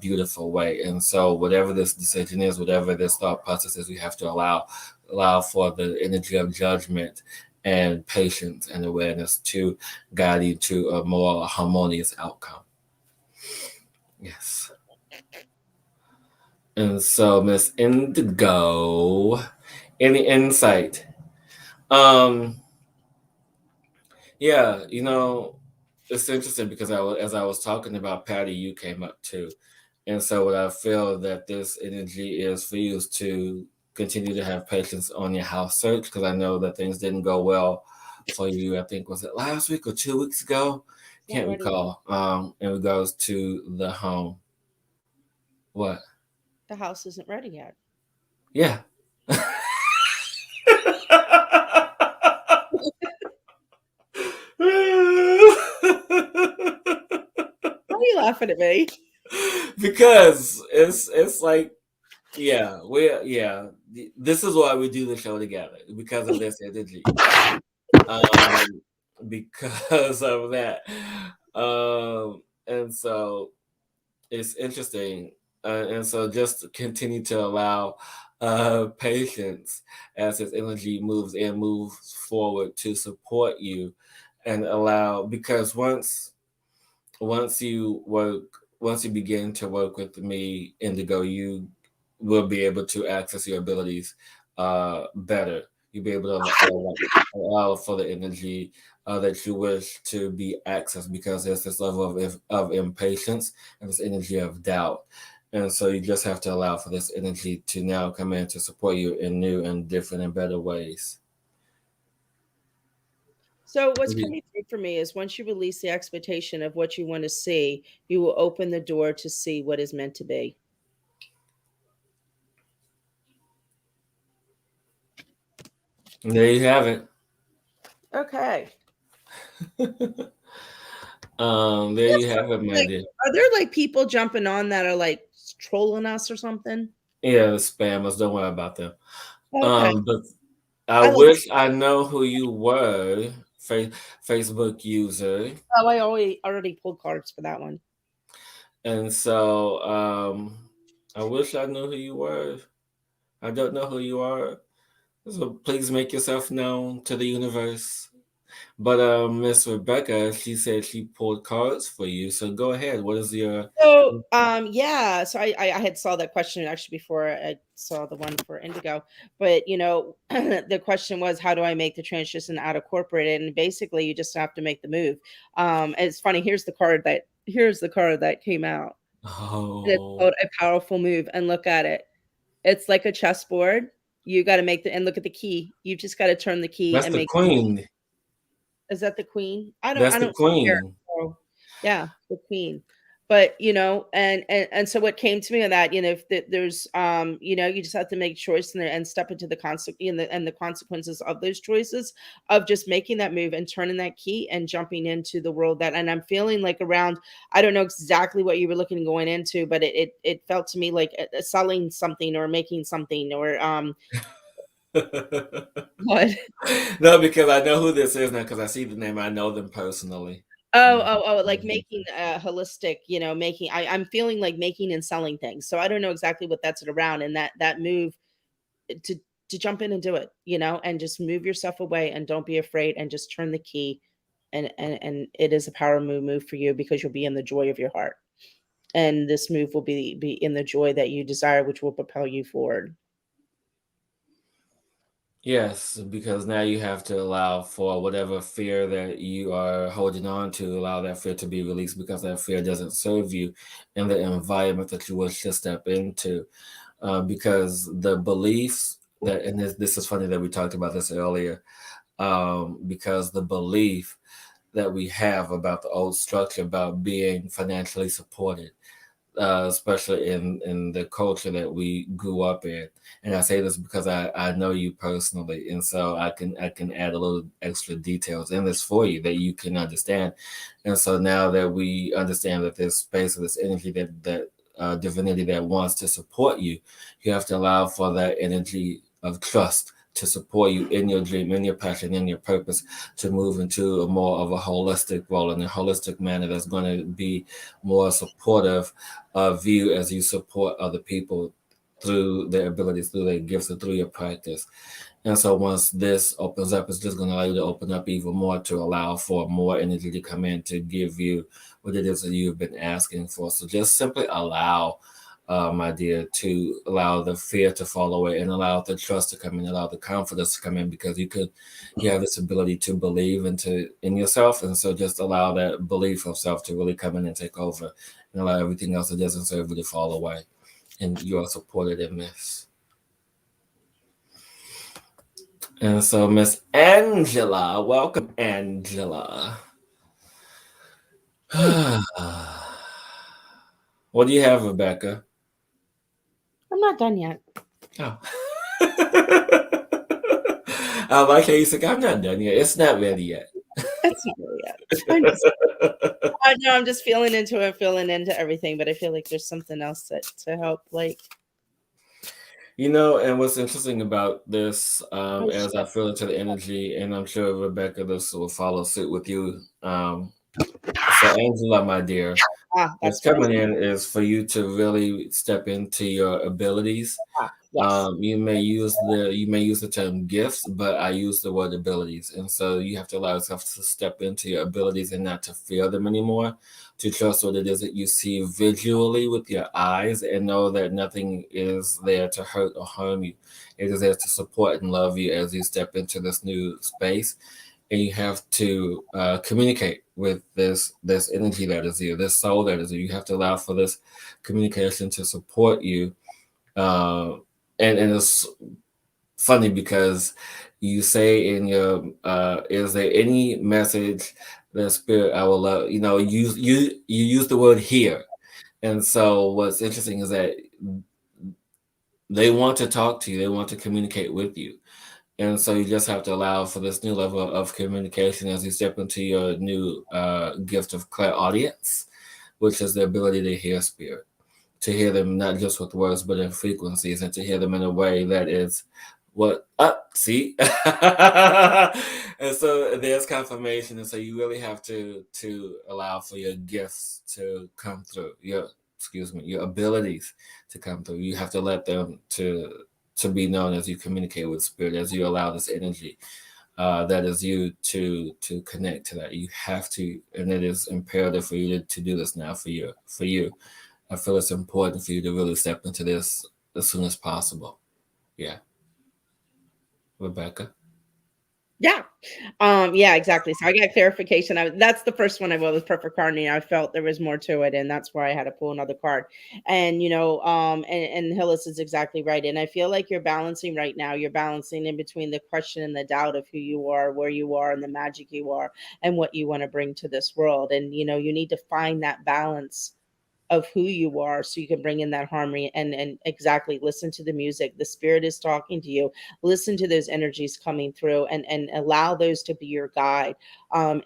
beautiful way. And so, whatever this decision is, whatever this thought process is, we have to allow for the energy of judgment and patience and awareness to guide you to a more harmonious outcome. Yes. And so, Miss Indigo, any insight? Um, yeah, it's interesting because as I was talking about Patty, you came up too. And so what I feel that this energy is for you is to continue to have patience on your house search, because I know that things didn't go well for you. I think was it last week or 2 weeks ago?
Not
Can't
ready.
recall. In regards to the home. What?
The house isn't ready yet.
Yeah.
Why are you laughing at me?
Because it's like, yeah, this is why we do the show together, because of this energy. um because of that. And so it's interesting. And so just continue to allow patience as his energy moves forward to support you, and allow, because once you work once you begin to work with me, Indigo, you will be able to access your abilities better. You'll be able to allow for the energy that you wish to be accessed, because there's this level of impatience and this energy of doubt. And so you just have to allow for this energy to now come in to support you in new and different and better ways.
So what's coming through for me is once you release the expectation of what you want to see, you will open the door to see what is meant to be.
There you have it.
Okay.
There
Yes,
you have it, my
like,
dear.
are there like people jumping on that are like trolling us or something?
Yeah, the spammers, don't worry about them.
Okay.
But I
I like
wish I know who you were, Facebook user.
oh, I already pulled cards for that one.
And so I wish I knew who you were. I don't know who you are. So please make yourself known to the universe. But Miss Rebecca, she said she pulled cards for you. So go ahead. What is your
So, yeah, so I had saw that question actually before I saw the one for Indigo, but the question was, how do I make the transition out of corporate? And basically, you just have to make the move. And it's funny. Here's the card that came out. And it's
Oh,
called a powerful move. And look at it. It's like a chessboard. You got to make and look at the key. You just got to turn the key
that's
and
the
make the move.
queen.
Is that the queen? I
That's the
don't care.
queen.
So, yeah, the queen. But and so what came to me on that, if there's you just have to make choice and step into the the consequences of those choices of just making that move and turning that key and jumping into the world that, and I'm feeling like around, I don't know exactly what you were looking going into, but it felt to me like selling something or making something or what.
No, because I know who this is now, because I see the name. I know them personally.
Oh,
Mhm.
like making holistic, making I'm feeling like making and selling things. So I don't know exactly what that's around, and that move to jump in and do it, and just move yourself away and don't be afraid and just turn the key, and it is a power move for you because you'll be in the joy of your heart. And this move will be in the joy that you desire, which will propel you forward.
Yes, because now you have to allow for whatever fear that you are holding on to, allow that fear to be released, because that fear doesn't serve you in the environment that you wish to step into. Because the beliefs that, and this is funny that we talked about this earlier, because the belief that we have about the old structure about being financially supported, especially in the culture that we grew up in. And I say this because I know you personally, and so I can add a little extra details in this for you that you can understand. And so now that we understand that there's space of this energy that divinity that wants to support you, you have to allow for that energy of trust to support you in your dream, in your passion, in your purpose, to move into a more of a holistic role, in a holistic manner that's going to be more supportive of you as you support other people through their abilities, through their gifts, and through your practice. And so once this opens up, it's just going to allow you to open up even more to allow for more energy to come in to give you what it is that you've been asking for. So just simply allow my dear, to allow the fear to fall away and allow the trust to come in, allow the confidence to come in, because you have this ability to believe in yourself, and so just allow that belief of self to really come in and take over, and allow everything else that doesn't serve you to fall away, and you are supported in this. And so, Miss Angela, welcome, Angela. What do you have, Rebecca?
I'm not done yet.
Oh. I like how you said, I'm not done yet. It's not ready yet.
It's not really yet. I'm just, I know I'm just feeling into it, feeling into everything, but I feel like there's something else that to help, like,
And what's interesting about this,
oh
as I
shit.
feel into the energy, and I'm sure, Rebecca, this will follow suit with you. So, Angela, my dear, what's
That's what I
coming
said.
in is for you to really step into your abilities.
Yes.
You may use the term gifts, but I use the word abilities, and so you have to allow yourself to step into your abilities and not to fear them anymore. To trust what it is that you see visually with your eyes, and know that nothing is there to hurt or harm you. It is there to support and love you as you step into this new space, and you have to communicate with this energy that is you, this soul that is you. You have to allow for this communication to support you, uh, and it's funny because you say in your is there any message that spirit I will love, you use the word here. And so what's interesting is that they want to talk to you, they want to communicate with you. And so you just have to allow for this new level of communication as you step into your new gift of clairaudience, which is the ability to hear spirit, to hear them not just with words but in frequencies, and to hear them in a way that is what up see. And so there's confirmation, and so you really have to allow for your gifts to come through, your abilities to come through. You have to let them to be known as you communicate with spirit, as you allow this energy that is you to connect to that. You have to, and it is imperative for you to do this now for you. I feel it's important for you to really step into this as soon as possible. Yeah, Rebecca.
Yeah. Yeah, exactly. So I got clarification. That's the first one I wrote was perfect harmony. I felt there was more to it, and that's why I had to pull another card. And and Hillis is exactly right. And I feel like you're balancing right now. You're balancing in between the question and the doubt of who you are, where you are, and the magic you are, and what you want to bring to this world. And you need to find that balance of who you are so you can bring in that harmony and exactly listen to the music. The spirit is talking to you. Listen to those energies coming through, and allow those to be your guide,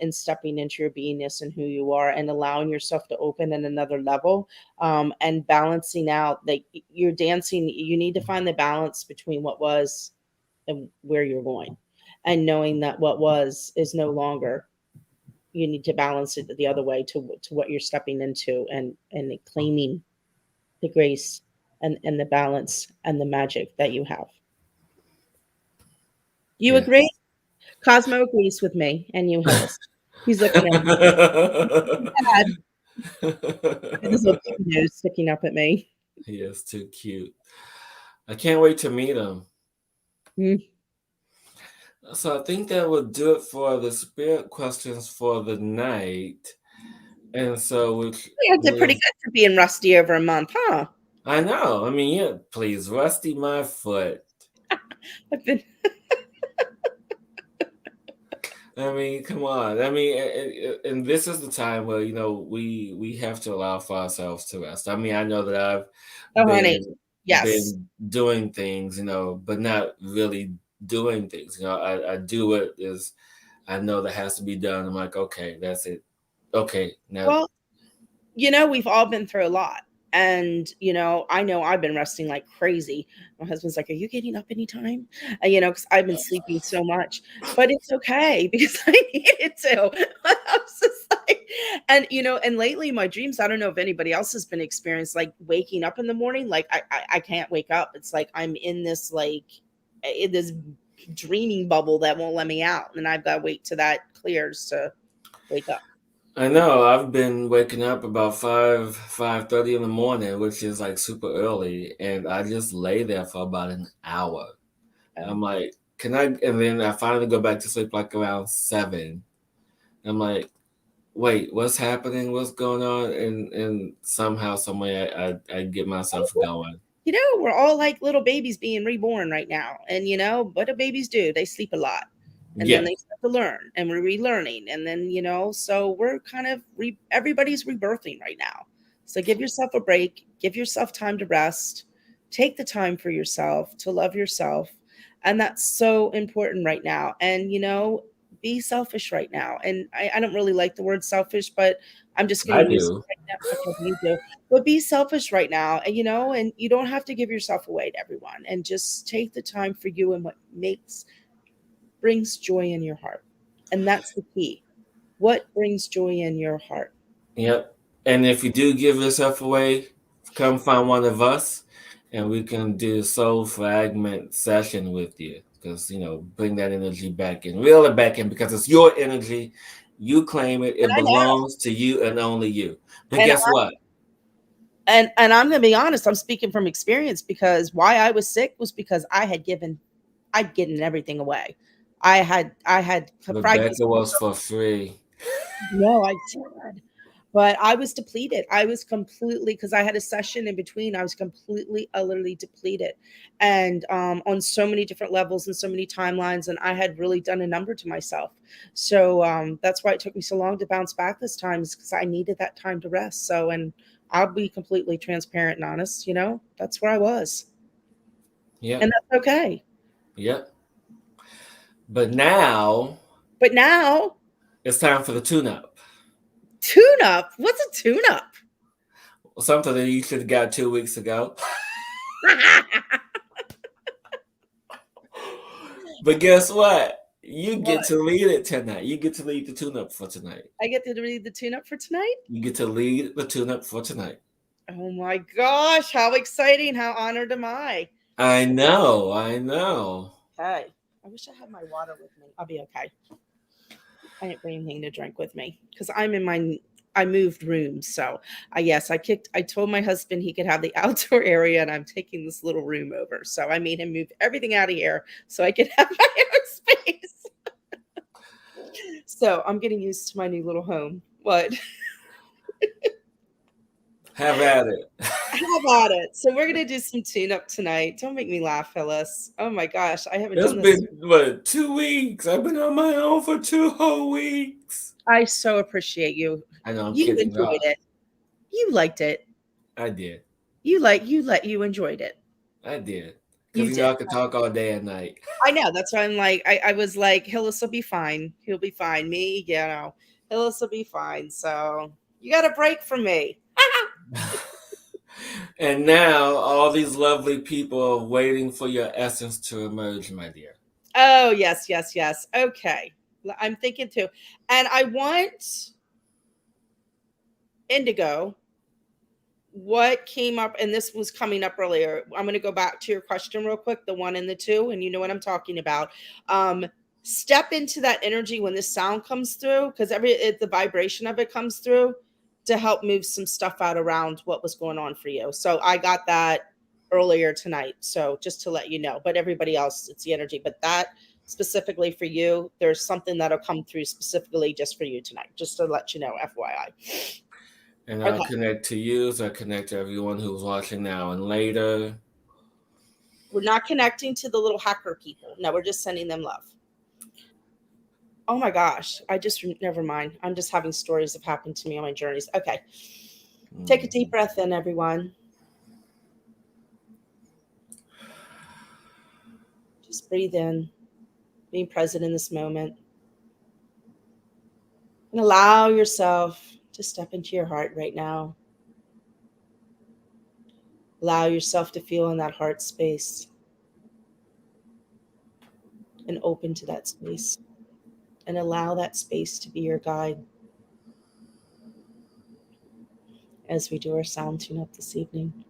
in stepping into your beingness and who you are, and allowing yourself to open in another level, and balancing out. Like, you're dancing, you need to find the balance between what was and where you're going, and knowing that what was is no longer. You need to balance it the other way to what you're stepping into, and claiming the grace and the balance and the magic that you have. You
Yeah.
agree? Cosmo agrees with me, and you, Hillis. He's looking at me. Dad, with his little baby nose sticking up at me.
He is too cute. I can't wait to meet him.
Mm.
So I think that will do it for the spirit questions for the night. And so, which
I did pretty
leaves,
good for being rusty over a month, huh?
I know. I mean, yeah, please, Rusty, my foot.
I've been
I mean, come on. I mean, and this is the time where we have to allow for ourselves to rest. I mean, I know that I've
oh honey.
been
Yes.
been doing things, but not really doing things. I do what is I know that has to be done. I'm like, okay, that's it. Okay, now.
Well, we've all been through a lot. And, I know I've been resting like crazy. My husband's like, "Are you getting up anytime?" Because I've been sleeping so much. But it's okay because I needed to. I was just like, and lately my dreams, I don't know if anybody else has been experienced, like waking up in the morning, like I can't wake up. It's like I'm in this, like, in this dreaming bubble that won't let me out. And I've got to wait till that clears to wake up.
I know. I've been waking up about 5:30 in the morning, which is like super early, and I just lay there for about an hour.
Oh.
I'm like, can I? And then I finally go back to sleep like around 7. I'm like, wait, what's happening? What's going on? And somehow, some way, I get myself going.
We're all like little babies being reborn right now. And what do babies do? They sleep a lot. And then
Yeah,
they start to learn and we're relearning. And then, so we're kind of everybody's rebirthing right now. So give yourself a break, give yourself time to rest, take the time for yourself to love yourself. And that's so important right now. And, be selfish right now. And I don't really like the word selfish, but I'm just going
I
to use
do.
it right now. Okay, you do, but be selfish right now. And and you don't have to give yourself away to everyone, and just take the time for you and what brings joy in your heart. And that's the key. What brings joy in your heart?
Yep. And if you do give yourself away, come find one of us and we can do a soul fragment session with you. Because, bring that energy back in, reel it back in because it's your energy. You claim it,
And
it
I know.
belongs to you and only you. But
And
guess what?
I'm going to be honest, I'm speaking from experience, because why I was sick was because I'd given everything away. I had fragments.
Rebecca was for free.
No, I did. But I was depleted. I was completely, because I had a session in between. I was completely, utterly depleted, and on so many different levels and so many timelines. And I had really done a number to myself. So that's why it took me so long to bounce back this time, is because I needed that time to rest. So, and I'll be completely transparent and honest. That's where I was,
Yep.
and that's okay.
Yep. But now
But now,
it's time for the tune up.
tune up. What's a tune up?
Something that you should have got 2 weeks ago. But guess what? You
What?
get to lead it tonight. You get to lead the tune up for tonight.
I get to read the tune up for tonight.
You get to lead the tune up for tonight.
Oh my gosh, how exciting. How honored am I?
I know, I know.
Okay. I wish I had my water with me. I'll be okay. I didn't bring anything to drink with me because I moved rooms. So I told my husband he could have the outdoor area, and I'm taking this little room over. So I made him move everything out of here so I could have my own space. So I'm getting used to my new little home. What?
Have at it.
How about it? So we're gonna do some tune up tonight. Don't make me laugh, Hillis. Oh my gosh, I haven't
It's
done this.
been, what, 2 weeks? I've been on my own for 2 whole weeks.
I so appreciate you.
I know, I'm
You
kidding.
enjoyed it. You liked it.
I did.
You enjoyed it.
I did.
You
Because,
did.
I could talk all day and night.
I know. That's why I'm like, I was like, Hillis will be fine. He'll be fine. Me, Hillis will be fine. So you got a break from me.
And now all these lovely people are waiting for your essence to emerge, my dear.
Oh, yes, yes, yes. Okay. I'm thinking too. And I want Indigo. What came up, and this was coming up earlier. I'm going to go back to your question real quick, the 1 and the 2, and you know what I'm talking about. Step into that energy when this sound comes through, because the vibration of it comes through, to help move some stuff out around what was going on for you. So I got that earlier tonight. So just to let you know, but everybody else, it's the energy. But that specifically for you, there's something that'll come through specifically just for you tonight, just to let you know, FYI.
And I'll
Okay.
connect to you, so I connect to everyone who's watching now and later.
We're not connecting to the little hacker people. No, we're just sending them love. Oh my gosh. Never mind. I'm just having stories that have happened to me on my journeys. Okay. Take a deep breath in, everyone. Just breathe in, being present in this moment. And allow yourself to step into your heart right now. Allow yourself to feel in that heart space and open to that space. And allow that space to be your guide as we do our sound tune up this evening.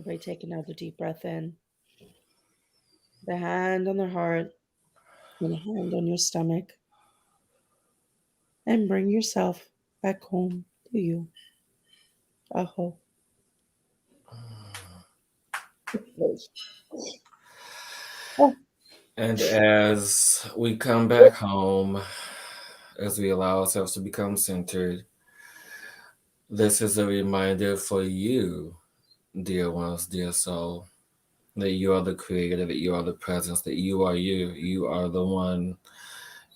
Everybody take another deep breath in. The hand on their heart and a hand on your stomach. And bring yourself back home to you. Aho. Oh,
And as we come back home, as we allow ourselves to become centered, this is a reminder for you, dear ones, dear soul, that you are the creator, that you are the presence, that you are you. You are the one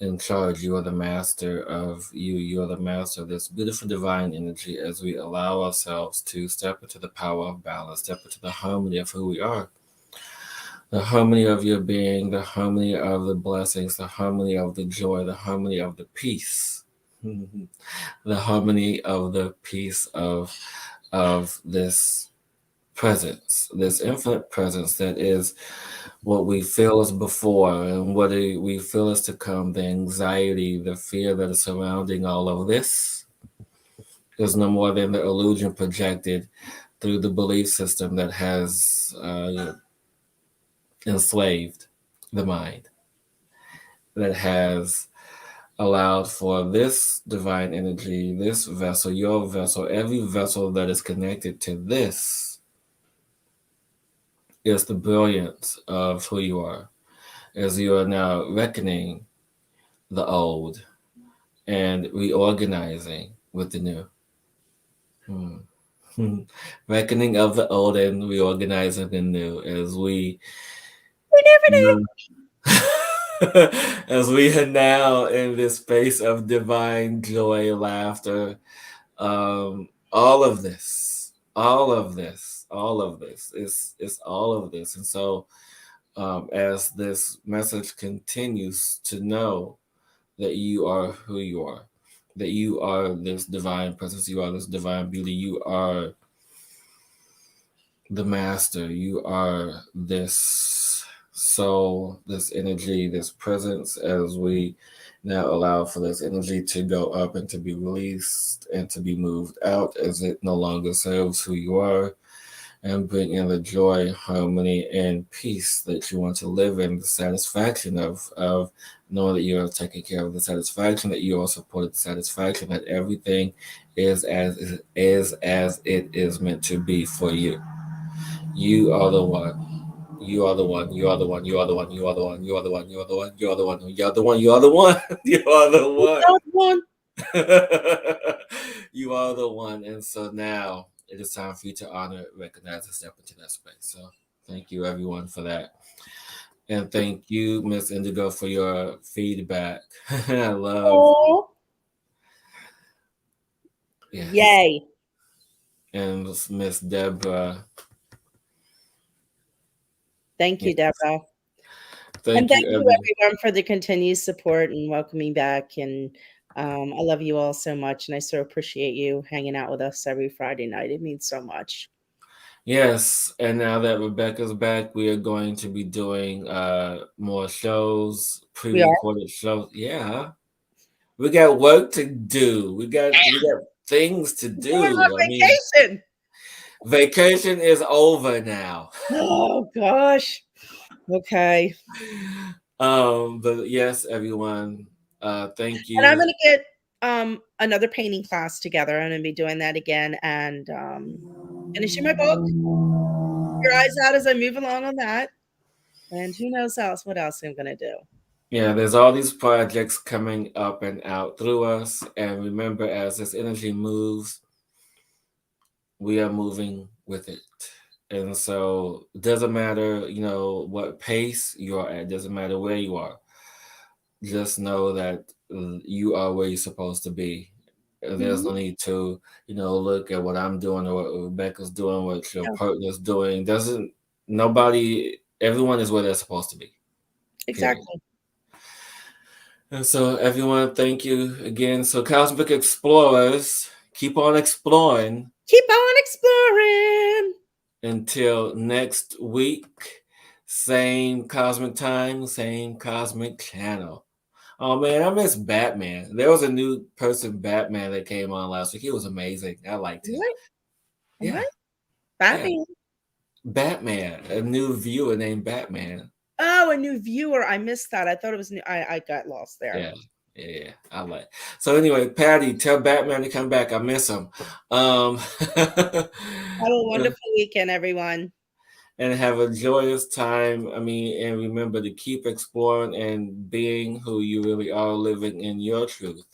in charge. You are the master of you. You are the master of this beautiful divine energy as we allow ourselves to step into the power of balance, step into the harmony of who we are. The harmony of your being, the harmony of the blessings, the harmony of the joy, the harmony of the peace, the harmony of the peace of this presence, this infinite presence that is what we feel is before and what we feel is to come, the anxiety, the fear that is surrounding all of this is no more than the illusion projected through the belief system that has enslaved the mind, that has allowed for this divine energy, this vessel, your vessel, every vessel that is connected to this is the brilliance of who you are, as you are now reckoning the old and reorganizing with the new. Reckoning of the old and reorganizing the new as we
we never knew.
as we are now in this space of divine joy, laughter, all of this, all of this, all of this is all of this. And so as this message continues to know that you are who you are, that you are this divine presence, you are this divine beauty, you are the master, you are this soul, this energy, this presence, as we now allow for this energy to go up and to be released and to be moved out as it no longer serves who you are, and bring in the joy, harmony, and peace that you want to live in, the satisfaction of knowing that you're taking care of, the satisfaction that you are supported, the satisfaction that everything is as it is meant to be for you. You are the one. You are the one. You are the one. You are the one. You are the one. You are the one. You are the one. You are the one. You are the one. You are the one. You are the one.
One.
You are the one. And so now it is time for you to honor, recognize, and step into that space. So thank you, everyone, for that. And thank you, Miss Indigo, for your feedback. I love.
Oh.
Yes.
Yay.
And Miss Deborah.
Thank you,
Yes.
Deborah.
Thank
Thank
you,
you,
everyone.
everyone, for the continued support and welcoming back. And I love you all so much. And I so appreciate you hanging out with us every Friday night. It means so much.
Yes, and now that Rebecca's back, we are going to be doing more shows,
We are.
pre-recorded shows. Yeah, we got work to do. We got things to
We're going
do.
on
I mean,
vacation.
vacation is over now.
Oh, gosh. Okay.
But yes, everyone, thank
And I'm
you.
going to get another painting class together. I'm going to be doing that again and finishing my book. Your eyes out as I move along on that. And who knows what else I'm going to do.
Yeah, there's all these projects coming up and out through us, and remember, as this energy moves, we are moving with it. And so it doesn't matter, what pace you're at, doesn't matter where you are. Just know that you are where you're supposed to be. There's no need to, look at what I'm doing or what Rebecca's doing, what your
Yeah,
partner's doing. Everyone is where they're supposed to be. Period.
exactly.
And so, everyone, thank you again. So, Cosmic Explorers, keep on exploring.
Keep on exploring.
Until next week, same cosmic time, same cosmic channel. Oh man, I miss Batman. There was a new person, Batman, that came on last week. He was amazing. I liked him.
What?
Yeah,
What?
yeah.
Batman.
Batman, a new viewer named Batman.
Oh, a new viewer. I missed that. I thought it was new. I got lost there.
Yeah, yeah, I like. So anyway, Patty, tell Batman to come back. I miss him. Um,
Have a wonderful weekend, everyone.
and have a joyous time. I mean, and remember to keep exploring and being who you really are, living in your truth,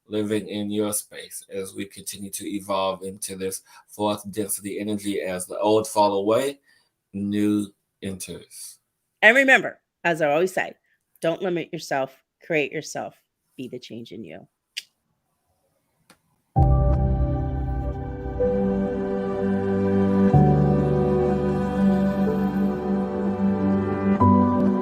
living in your space as we continue to evolve into this fourth density energy as the old fall away, new enters.
And remember, as I always say, don't limit yourself, create yourself, be the change in you.